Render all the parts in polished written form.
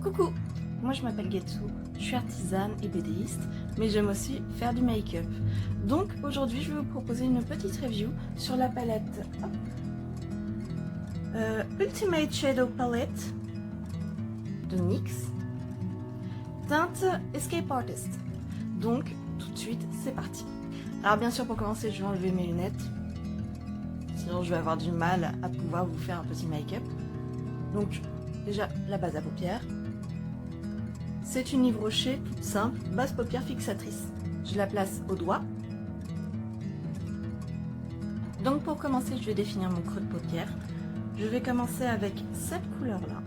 Coucou, moi je m'appelle Getsu, je suis artisane et BDiste, mais j'aime aussi faire du make-up. Donc aujourd'hui je vais vous proposer une petite review sur la palette Ultimate Shadow Palette de NYX, teinte Escape Artist. Donc tout de suite c'est parti. Alors bien sûr pour commencer je vais enlever mes lunettes, sinon je vais avoir du mal à pouvoir vous faire un petit make-up. Donc déjà la base à paupières. C'est une Yves Rocher toute simple, base paupière fixatrice. Je la place au doigt. Donc pour commencer, je vais définir mon creux de paupière. Je vais commencer avec cette couleur-là.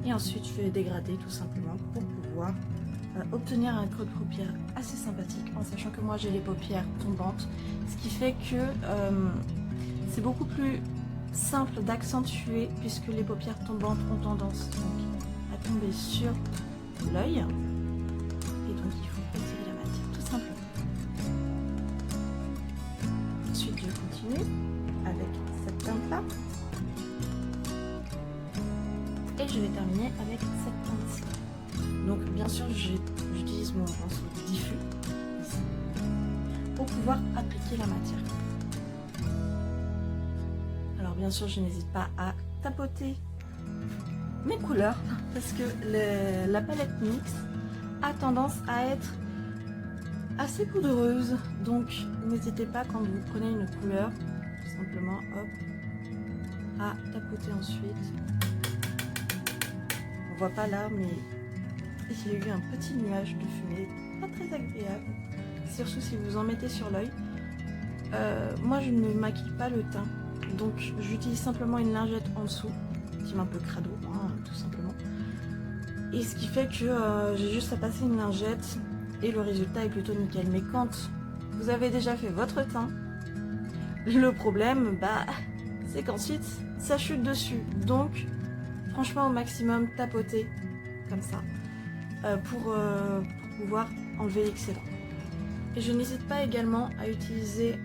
Et ensuite, je vais dégrader tout simplement pour pouvoir obtenir un creux de paupière assez sympathique, en sachant que moi j'ai les paupières tombantes, ce qui fait que c'est beaucoup plus simple d'accentuer puisque les paupières tombantes ont tendance à tomber sur l'œil. Et donc il faut retirer la matière tout simplement. Ensuite je continue avec cette teinte-là. Et je vais terminer avec cette teinte-ci. Donc bien sûr j'utilise mon pinceau diffus ici, pour pouvoir appliquer la matière. Alors bien sûr je n'hésite pas à tapoter mes couleurs parce que la palette NYX a tendance à être assez poudreuse, donc n'hésitez pas quand vous prenez une couleur, tout simplement hop, à tapoter ensuite. On voit pas là mais il y a eu un petit nuage de fumée pas très agréable, surtout si vous en mettez sur l'œil. Moi je ne maquille pas le teint, donc j'utilise simplement une lingette en dessous, un peu crado, hein, tout simplement. Et ce qui fait que j'ai juste à passer une lingette et le résultat est plutôt nickel. Mais quand vous avez déjà fait votre teint, le problème, c'est qu'ensuite ça chute dessus. Donc franchement au maximum tapoter comme ça pour pouvoir enlever l'excédent. Et je n'hésite pas également à utiliser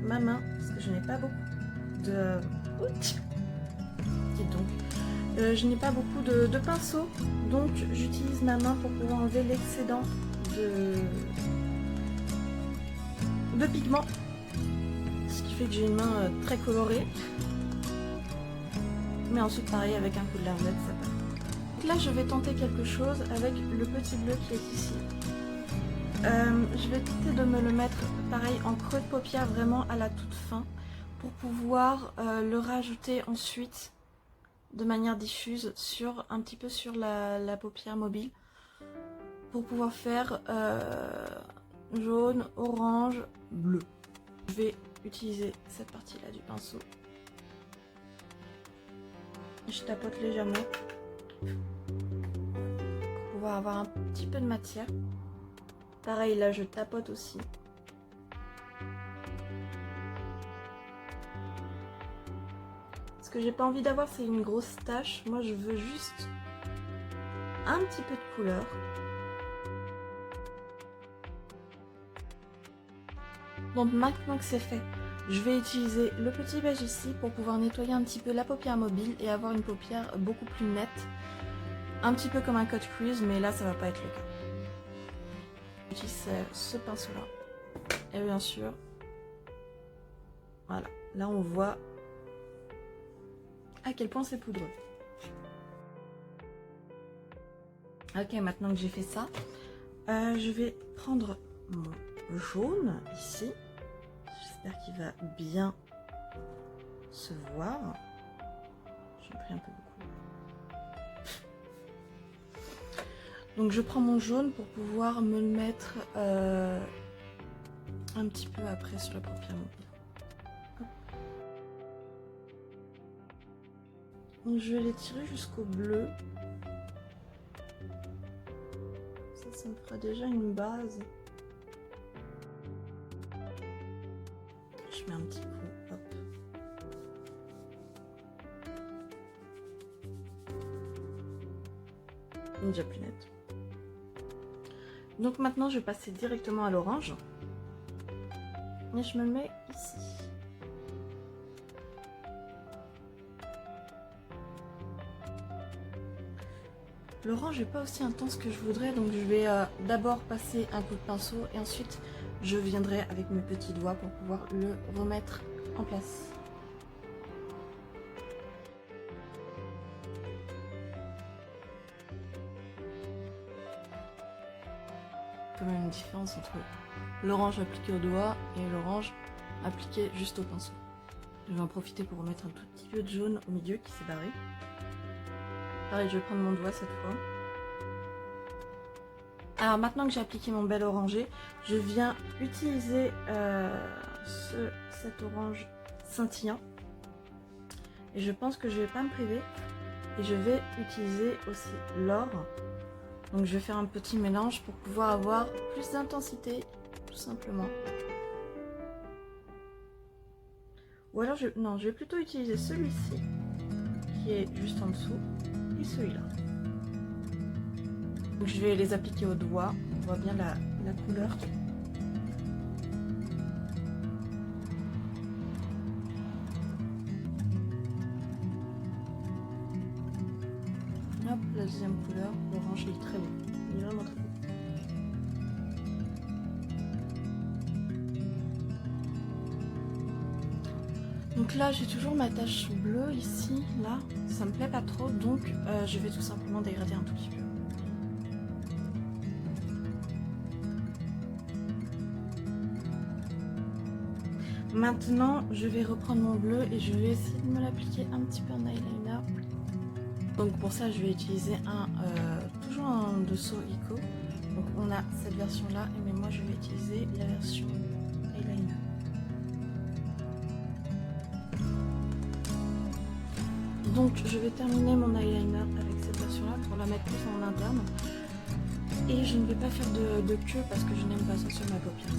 ma main parce que je n'ai pas beaucoup de... Et donc je n'ai pas beaucoup de pinceaux, donc j'utilise ma main pour pouvoir enlever l'excédent de pigments, ce qui fait que j'ai une main très colorée. Mais ensuite pareil avec un coup de lingette ça passe. Donc là je vais tenter quelque chose avec le petit bleu qui est ici. Je vais tenter de me le mettre pareil en creux de paupière vraiment à la toute fin pour pouvoir le rajouter ensuite de manière diffuse sur un petit peu sur la paupière mobile pour pouvoir faire jaune, orange, bleu. Je vais utiliser cette partie là du pinceau. Je tapote légèrement pour pouvoir avoir un petit peu de matière. Pareil là je tapote aussi. Ce que j'ai pas envie d'avoir c'est une grosse tache, moi je veux juste un petit peu de couleur. Donc maintenant que c'est fait, je vais utiliser le petit beige ici pour pouvoir nettoyer un petit peu la paupière mobile et avoir une paupière beaucoup plus nette. Un petit peu comme un cut crease, mais là ça va pas être le cas. J'utilise ce pinceau là. Et bien sûr, voilà, là on voit à quel point c'est poudreux. Ok, maintenant que j'ai fait ça, je vais prendre mon jaune ici. J'espère qu'il va bien se voir. J'ai pris un peu beaucoup. Donc je prends mon jaune pour pouvoir me le mettre un petit peu après sur la paupière mobile. Donc je vais l'étirer jusqu'au bleu. Ça me fera déjà une base. Je mets un petit coup, hop. Déjà plus nette. Donc maintenant je vais passer directement à l'orange. Et je me le mets ici. L'orange n'est pas aussi intense que je voudrais, donc je vais d'abord passer un coup de pinceau et ensuite je viendrai avec mes petits doigts pour pouvoir le remettre en place. Quand même une différence entre l'orange appliqué au doigt et l'orange appliqué juste au pinceau. Je vais en profiter pour remettre un tout petit peu de jaune au milieu qui s'est barré. Pareil, je vais prendre mon doigt cette fois. Alors maintenant que j'ai appliqué mon bel orangé, je viens utiliser cet orange scintillant. Et je pense que je vais pas me priver. Et je vais utiliser aussi l'or. Donc je vais faire un petit mélange pour pouvoir avoir plus d'intensité, tout simplement. Ou alors, je vais plutôt utiliser celui-ci, qui est juste en dessous, et celui-là. Donc je vais les appliquer au doigt, on voit bien la couleur. Hop, la deuxième couleur, l'orange, il est très beau, il est vraiment très beau. Donc là j'ai toujours ma tache bleue ici, là, ça me plaît pas trop, donc je vais tout simplement dégrader un tout petit peu. Maintenant je vais reprendre mon bleu et je vais essayer de me l'appliquer un petit peu en eyeliner. Donc pour ça je vais utiliser toujours un dessous Ico. Donc on a cette version là, mais moi je vais utiliser la version eyeliner. Donc je vais terminer mon eyeliner avec cette version là pour la mettre plus en interne. Et je ne vais pas faire de queue parce que je n'aime pas ça sur ma paupière.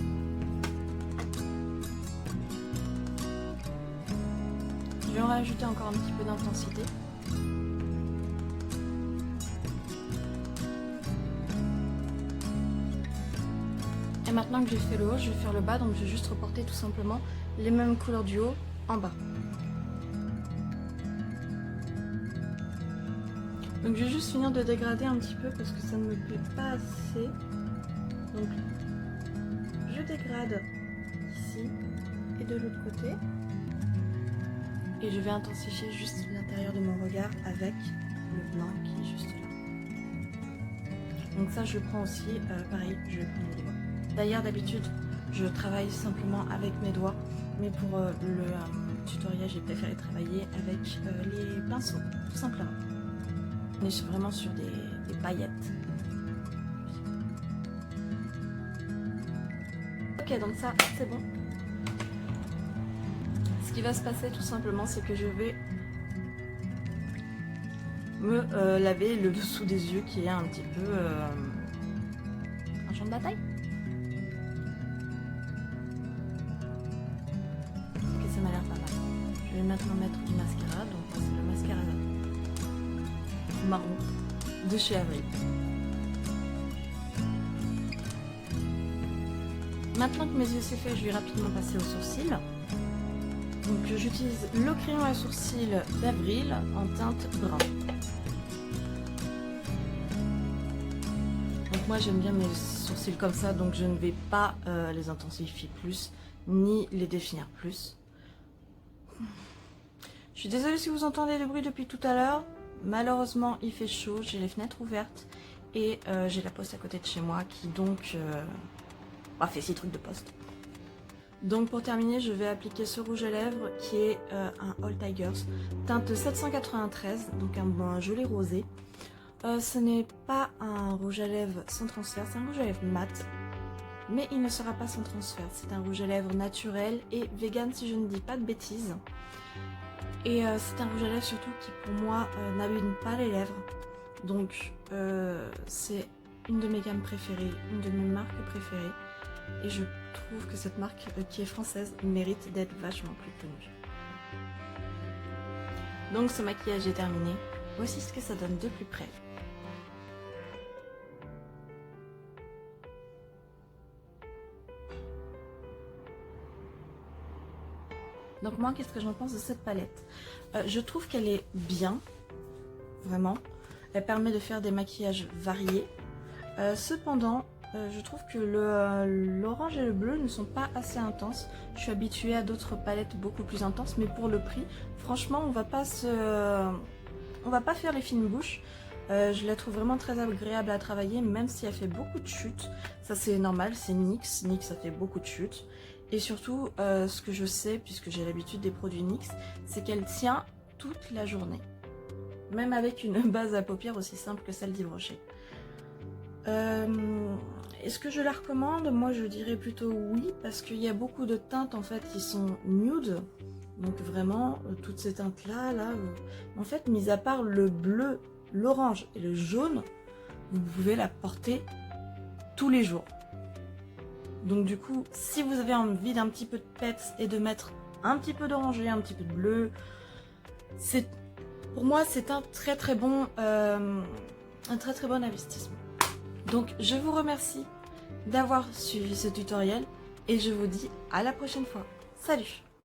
Je vais en rajouter encore un petit peu d'intensité. Et maintenant que j'ai fait le haut, je vais faire le bas, donc je vais juste reporter tout simplement les mêmes couleurs du haut en bas. Donc je vais juste finir de dégrader un petit peu parce que ça ne me plaît pas assez. Donc je dégrade ici et de l'autre côté. Et je vais intensifier juste l'intérieur de mon regard avec le blanc qui est juste là. Donc ça je le prends aussi, pareil, je le prends les doigts. D'ailleurs d'habitude je travaille simplement avec mes doigts, mais pour le tutoriel j'ai préféré travailler avec les pinceaux, tout simplement. On est vraiment sur des paillettes. Ok, donc ça c'est bon. Ce qui va se passer tout simplement, c'est que je vais me laver le dessous des yeux qui est un petit peu un champ de bataille. Ok, ça m'a l'air pas mal. Je vais maintenant mettre du mascara, donc c'est le mascara marron de chez Avril. Maintenant que mes yeux c'est fait, je vais rapidement passer aux sourcils. Donc j'utilise le crayon à sourcils d'Avril en teinte brun. Donc moi j'aime bien mes sourcils comme ça, donc je ne vais pas les intensifier plus, ni les définir plus. Je suis désolée si vous entendez des bruits depuis tout à l'heure. Malheureusement il fait chaud, j'ai les fenêtres ouvertes et j'ai la poste à côté de chez moi qui donc fait 6 trucs de poste. Donc pour terminer je vais appliquer ce rouge à lèvres qui est un All Tigers teinte 793, donc un joli rosé. Ce n'est pas un rouge à lèvres sans transfert, c'est un rouge à lèvres mat, mais il ne sera pas sans transfert. C'est un rouge à lèvres naturel et vegan si je ne dis pas de bêtises. Et c'est un rouge à lèvres surtout qui pour moi n'abîme pas les lèvres. Donc c'est une de mes gammes préférées, une de mes marques préférées. Et je trouve que cette marque qui est française mérite d'être vachement plus connue. Donc ce maquillage est terminé. Voici ce que ça donne de plus près. Donc moi, qu'est-ce que j'en pense de cette palette? Je trouve qu'elle est bien, vraiment. Elle permet de faire des maquillages variés. Cependant, je trouve que l'orange et le bleu ne sont pas assez intenses. Je suis habituée à d'autres palettes beaucoup plus intenses, mais pour le prix, franchement, on va pas faire les fines bouches. Je la trouve vraiment très agréable à travailler, même si elle fait beaucoup de chutes. Ça c'est normal, c'est NYX. NYX ça fait beaucoup de chutes. Et surtout, ce que je sais, puisque j'ai l'habitude des produits NYX, c'est qu'elle tient toute la journée. Même avec une base à paupières aussi simple que celle d'Yves Rocher. Est-ce que je la recommande? Moi je dirais plutôt oui, parce qu'il y a beaucoup de teintes en fait qui sont nude. Donc vraiment, toutes ces teintes là, en fait, mis à part le bleu, l'orange et le jaune, vous pouvez la porter tous les jours. Donc du coup, si vous avez envie d'un petit peu de peps et de mettre un petit peu d'orangé, un petit peu de bleu, pour moi c'est un très très bon investissement. Donc je vous remercie d'avoir suivi ce tutoriel et je vous dis à la prochaine fois. Salut!